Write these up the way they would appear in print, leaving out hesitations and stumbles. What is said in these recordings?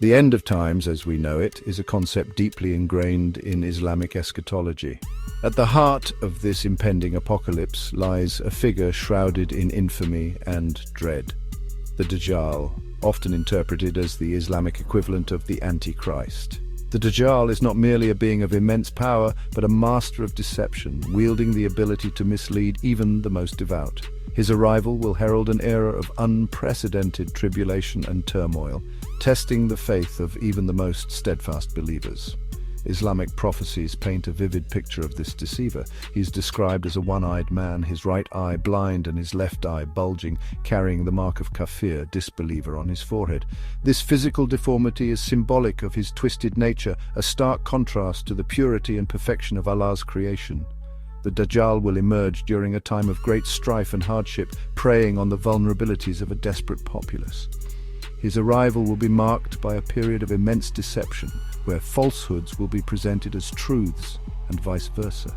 The end of times, as we know it, is a concept deeply ingrained in Islamic eschatology. At the heart of this impending apocalypse lies a figure shrouded in infamy and dread. The Dajjal, often interpreted as the Islamic equivalent of the Anti Christ. The Dajjal is not merely a being of immense power, but a master of deception, wielding the ability to mislead even the most devout. His arrival will herald an era of unprecedented tribulation and turmoil, testing the faith of even the most steadfast believers. Islamic prophecies paint a vivid picture of this deceiver. He is described as a one-eyed man, his right eye blind and his left eye bulging, carrying the mark of kafir, disbeliever, on his forehead. This physical deformity is symbolic of his twisted nature, a stark contrast to the purity and perfection of Allah's creation. The Dajjal will emerge during a time of great strife and hardship, preying on the vulnerabilities of a desperate populace. His arrival will be marked by a period of immense deception, where falsehoods will be presented as truths and vice versa.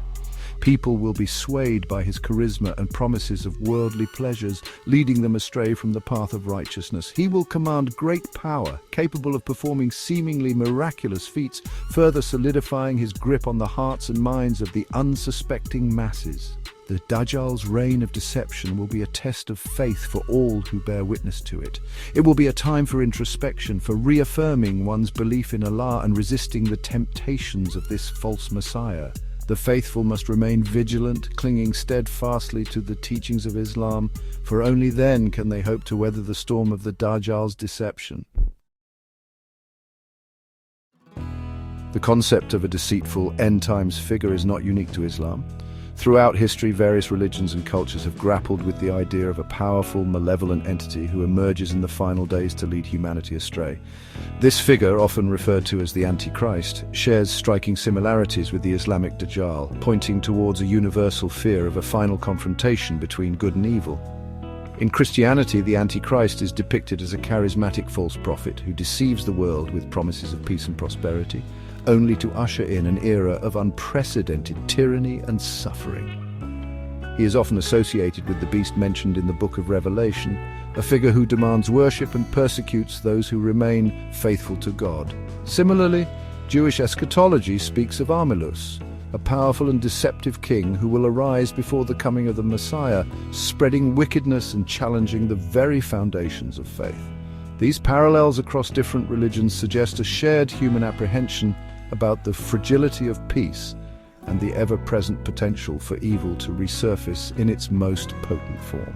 People will be swayed by his charisma and promises of worldly pleasures, leading them astray from the path of righteousness. He will command great power, capable of performing seemingly miraculous feats, further solidifying his grip on the hearts and minds of the unsuspecting masses. The Dajjal's reign of deception will be a test of faith for all who bear witness to it. It will be a time for introspection, for reaffirming one's belief in Allah and resisting the temptations of this false messiah. The faithful must remain vigilant, clinging steadfastly to the teachings of Islam, for only then can they hope to weather the storm of the Dajjal's deception. The concept of a deceitful end-times figure is not unique to Islam. Throughout history, various religions and cultures have grappled with the idea of a powerful, malevolent entity who emerges in the final days to lead humanity astray. This figure, often referred to as the Antichrist, shares striking similarities with the Islamic Dajjal, pointing towards a universal fear of a final confrontation between good and evil. In Christianity, the Antichrist is depicted as a charismatic false prophet who deceives the world with promises of peace and prosperity, only to usher in an era of unprecedented tyranny and suffering. He is often associated with the beast mentioned in the Book of Revelation, a figure who demands worship and persecutes those who remain faithful to God. Similarly, Jewish eschatology speaks of Armilus, a powerful and deceptive king who will arise before the coming of the Messiah, spreading wickedness and challenging the very foundations of faith. These parallels across different religions suggest a shared human apprehension about the fragility of peace and the ever-present potential for evil to resurface in its most potent form.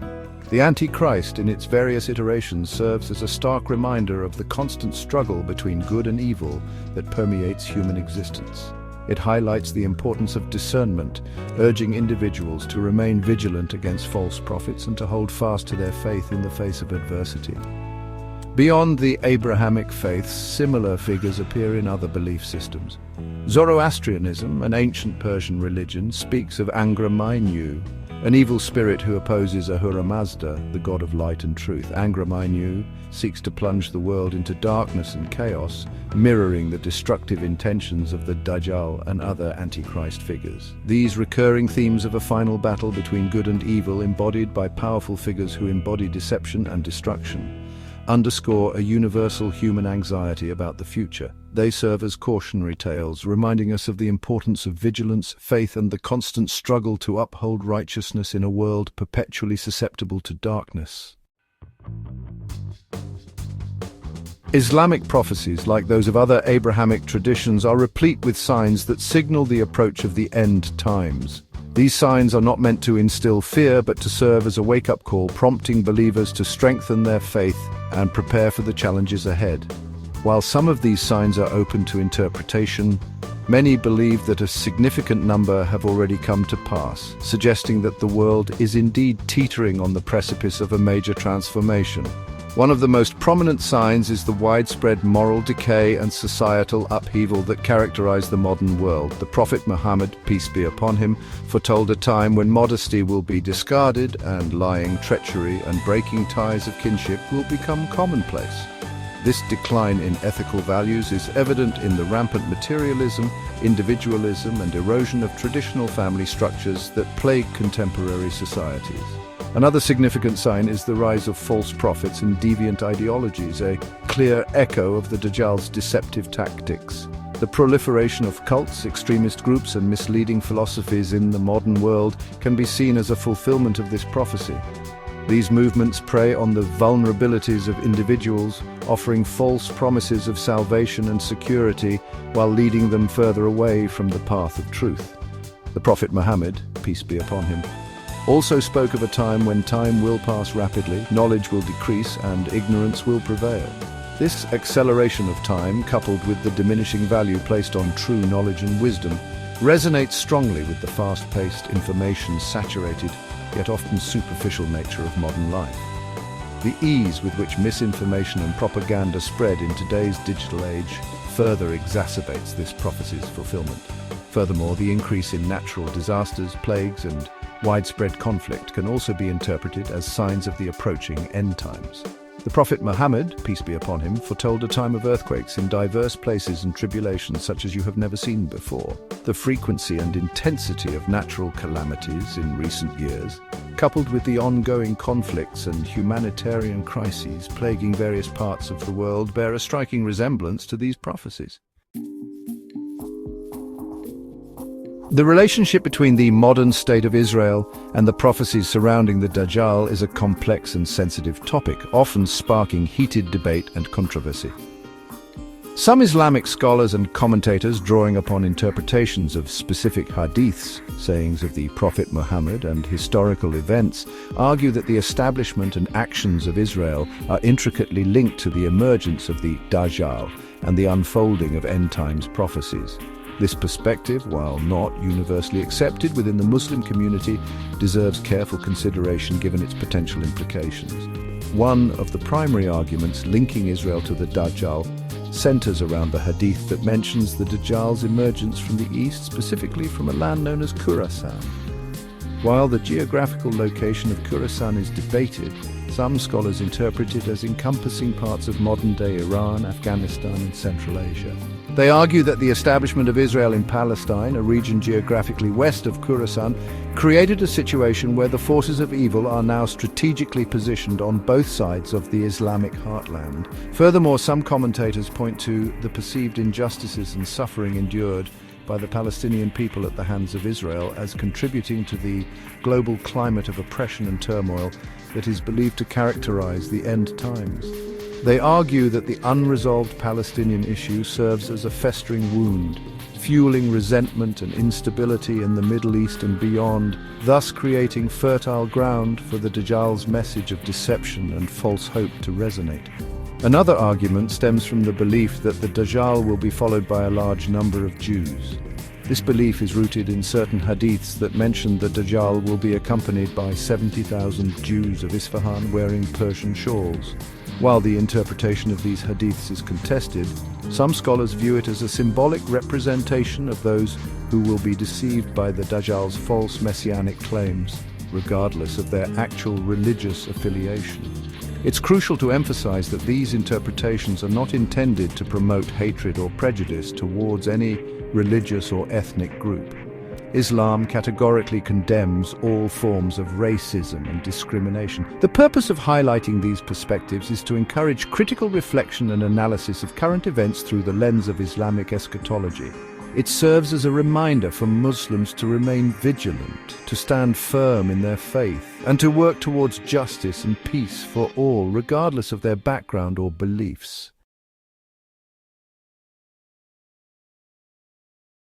The Antichrist, in its various iterations, serves as a stark reminder of the constant struggle between good and evil that permeates human existence. It highlights the importance of discernment, urging individuals to remain vigilant against false prophets and to hold fast to their faith in the face of adversity. Beyond the Abrahamic faiths, similar figures appear in other belief systems. Zoroastrianism, an ancient Persian religion, speaks of Angra Mainyu, an evil spirit who opposes Ahura Mazda, the god of light and truth. Angra Mainyu seeks to plunge the world into darkness and chaos, mirroring the destructive intentions of the Dajjal and other Antichrist figures. These recurring themes of a final battle between good and evil, embodied by powerful figures who embody deception and destruction, underscore a universal human anxiety about the future. They serve as cautionary tales, reminding us of the importance of vigilance, faith, and the constant struggle to uphold righteousness in a world perpetually susceptible to darkness. Islamic prophecies, like those of other Abrahamic traditions, are replete with signs that signal the approach of the end times. These signs are not meant to instill fear, but to serve as a wake-up call, prompting believers to strengthen their faith and prepare for the challenges ahead. While some of these signs are open to interpretation, many believe that a significant number have already come to pass, suggesting that the world is indeed teetering on the precipice of a major transformation. One of the most prominent signs is the widespread moral decay and societal upheaval that characterize the modern world. The Prophet Muhammad, peace be upon him, foretold a time when modesty will be discarded and lying, treachery, and breaking ties of kinship will become commonplace. This decline in ethical values is evident in the rampant materialism, individualism, and erosion of traditional family structures that plague contemporary societies. Another significant sign is the rise of false prophets and deviant ideologies, a clear echo of the Dajjal's deceptive tactics. The proliferation of cults, extremist groups, and misleading philosophies in the modern world can be seen as a fulfillment of this prophecy. These movements prey on the vulnerabilities of individuals, offering false promises of salvation and security while leading them further away from the path of truth. The Prophet Muhammad, peace be upon him, also spoke of a time when time will pass rapidly, knowledge will decrease, and ignorance will prevail. This acceleration of time, coupled with the diminishing value placed on true knowledge and wisdom, resonates strongly with the fast-paced, information-saturated, yet often superficial nature of modern life. The ease with which misinformation and propaganda spread in today's digital age further exacerbates this prophecy's fulfillment. Furthermore, the increase in natural disasters, plagues, and widespread conflict can also be interpreted as signs of the approaching end times. The Prophet Muhammad, peace be upon him, foretold a time of earthquakes in diverse places and tribulations such as you have never seen before. The frequency and intensity of natural calamities in recent years, coupled with the ongoing conflicts and humanitarian crises plaguing various parts of the world, bear a striking resemblance to these prophecies. The relationship between the modern state of Israel and the prophecies surrounding the Dajjal is a complex and sensitive topic, often sparking heated debate and controversy. Some Islamic scholars and commentators, drawing upon interpretations of specific hadiths, sayings of the Prophet Muhammad, and historical events, argue that the establishment and actions of Israel are intricately linked to the emergence of the Dajjal and the unfolding of end times prophecies. This perspective, while not universally accepted within the Muslim community, deserves careful consideration given its potential implications. One of the primary arguments linking Israel to the Dajjal centers around the hadith that mentions the Dajjal's emergence from the east, specifically from a land known as Khurasan. While the geographical location of Khurasan is debated, some scholars interpret it as encompassing parts of modern-day Iran, Afghanistan, and Central Asia. They argue that the establishment of Israel in Palestine, a region geographically west of Khurasan, created a situation where the forces of evil are now strategically positioned on both sides of the Islamic heartland. Furthermore, some commentators point to the perceived injustices and suffering endured by the Palestinian people at the hands of Israel as contributing to the global climate of oppression and turmoil that is believed to characterize the end times. They argue that the unresolved Palestinian issue serves as a festering wound, fueling resentment and instability in the Middle East and beyond, thus creating fertile ground for the Dajjal's message of deception and false hope to resonate. Another argument stems from the belief that the Dajjal will be followed by a large number of Jews. This belief is rooted in certain hadiths that mention the Dajjal will be accompanied by 70,000 Jews of Isfahan wearing Persian shawls. While the interpretation of these hadiths is contested, some scholars view it as a symbolic representation of those who will be deceived by the Dajjal's false messianic claims, regardless of their actual religious affiliation. It's crucial to emphasize that these interpretations are not intended to promote hatred or prejudice towards any religious or ethnic group. Islam categorically condemns all forms of racism and discrimination. The purpose of highlighting these perspectives is to encourage critical reflection and analysis of current events through the lens of Islamic eschatology. It serves as a reminder for Muslims to remain vigilant, to stand firm in their faith, and to work towards justice and peace for all, regardless of their background or beliefs.